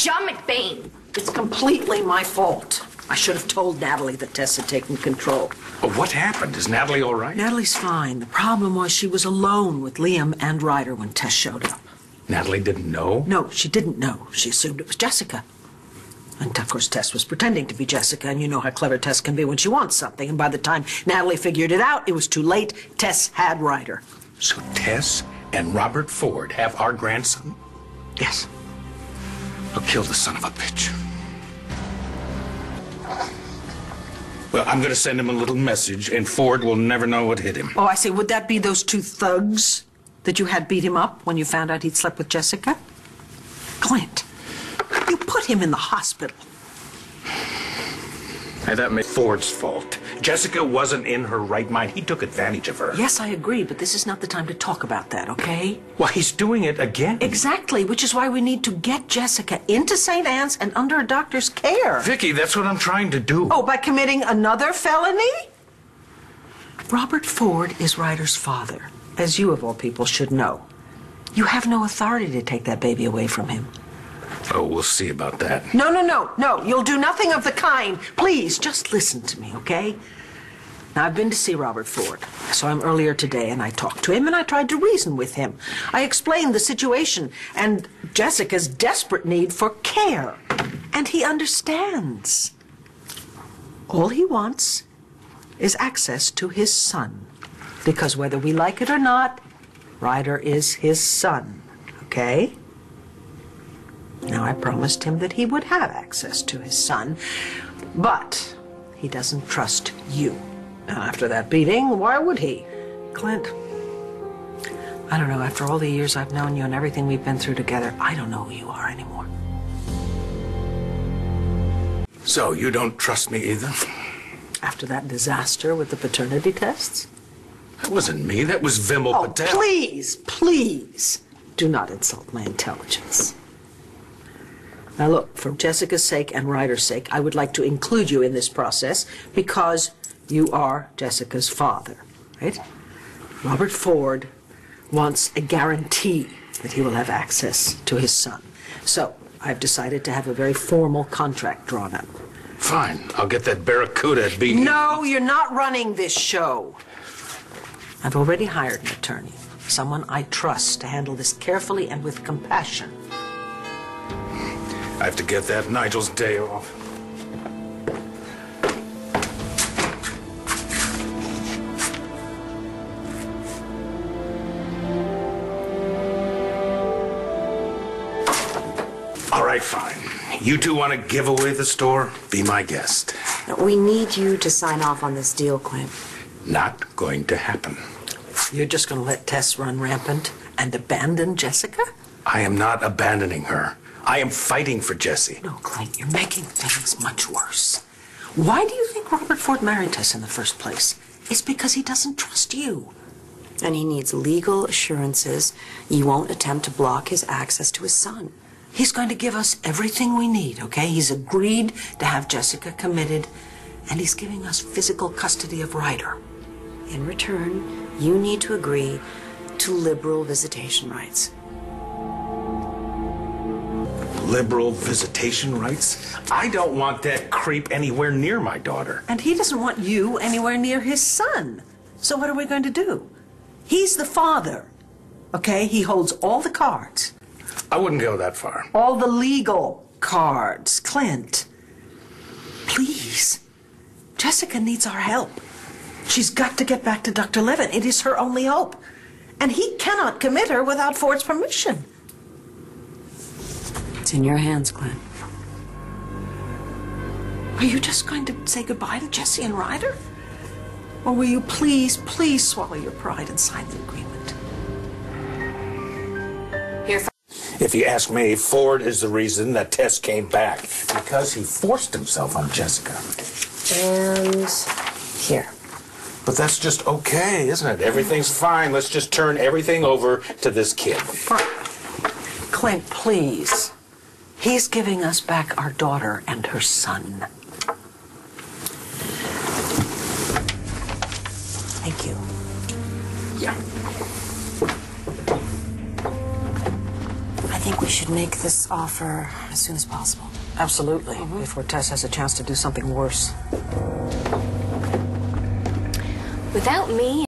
John McBain. It's completely my fault. I should have told Natalie that Tess had taken control. Well, what happened? Is Natalie all right? Natalie's fine. The problem was she was alone with Liam and Ryder when Tess showed up. Natalie didn't know? No, she didn't know. She assumed it was Jessica. And of course, Tess was pretending to be Jessica, and you know how clever Tess can be when she wants something. And by the time Natalie figured it out, it was too late. Tess had Ryder. So Tess and Robert Ford have our grandson? Yes. I'll kill the son of a bitch. Well, I'm going to send him a little message, and Ford will never know what hit him. Oh, I see. Would that be those two thugs that you had beat him up when you found out he'd slept with Jessica? Clint, you put him in the hospital. Hey, that made Ford's fault. Jessica wasn't in her right mind. He took advantage of her. Yes, I agree, but this is not the time to talk about that, okay? Well, he's doing it again. Exactly, which is why we need to get Jessica into St. Anne's and under a doctor's care. Viki, that's what I'm trying to do. Oh, by committing another felony? Robert Ford is Ryder's father, as you of all people should know. You have no authority to take that baby away from him. Oh, we'll see about that. No, you'll do nothing of the kind. Please, just listen to me, okay? Now, I've been to see Robert Ford. I saw him earlier today, and I talked to him, and I tried to reason with him. I explained the situation and Jessica's desperate need for care. And he understands. All he wants is access to his son. Because whether we like it or not, Ryder is his son, okay? Now, I promised him that he would have access to his son, but he doesn't trust you. Now, after that beating, why would he? Clint, I don't know, after all the years I've known you and everything we've been through together, I don't know who you are anymore. So, you don't trust me either? After that disaster with the paternity tests? That wasn't me, that was Vimal Patel. Please, do not insult my intelligence. Now look, for Jessica's sake and Ryder's sake, I would like to include you in this process because you are Jessica's father, right? Robert Ford wants a guarantee that he will have access to his son. So, I've decided to have a very formal contract drawn up. Fine, I'll get that barracuda at Viki. No, you're not running this show. I've already hired an attorney, someone I trust to handle this carefully and with compassion. I have to get that Nigel's day off. All right, fine. You two want to give away the store? Be my guest. We need you to sign off on this deal, Clint. Not going to happen. You're just going to let Tess run rampant and abandon Jessica? I am not abandoning her. I am fighting for Jessie. No, Clint, you're making things much worse. Why do you think Robert Ford married Tess in the first place? It's because he doesn't trust you. And he needs legal assurances you won't attempt to block his access to his son. He's going to give us everything we need, okay? He's agreed to have Jessica committed, and he's giving us physical custody of Ryder. In return, you need to agree to liberal visitation rights. Liberal visitation rights? I don't want that creep anywhere near my daughter. And he doesn't want you anywhere near his son. So what are we going to do? He's the father, okay? He holds all the cards. I wouldn't go that far. All the legal cards. Clint, please. Jessica needs our help. She's got to get back to Dr. Levin. It is her only hope. And he cannot commit her without Ford's permission. It's in your hands, Clint. Are you just going to say goodbye to Jessie and Ryder? Or will you please swallow your pride and sign the agreement? Here. If you ask me, Ford is the reason that Tess came back. Because he forced himself on Jessica. And here. But that's just okay, isn't it? Everything's fine. Let's just turn everything over to this kid. Clint, please. He's giving us back our daughter and her son. Thank you. Yeah. I think we should should make this offer as soon as possible. Absolutely, before Tess has a chance to do something worse. Without me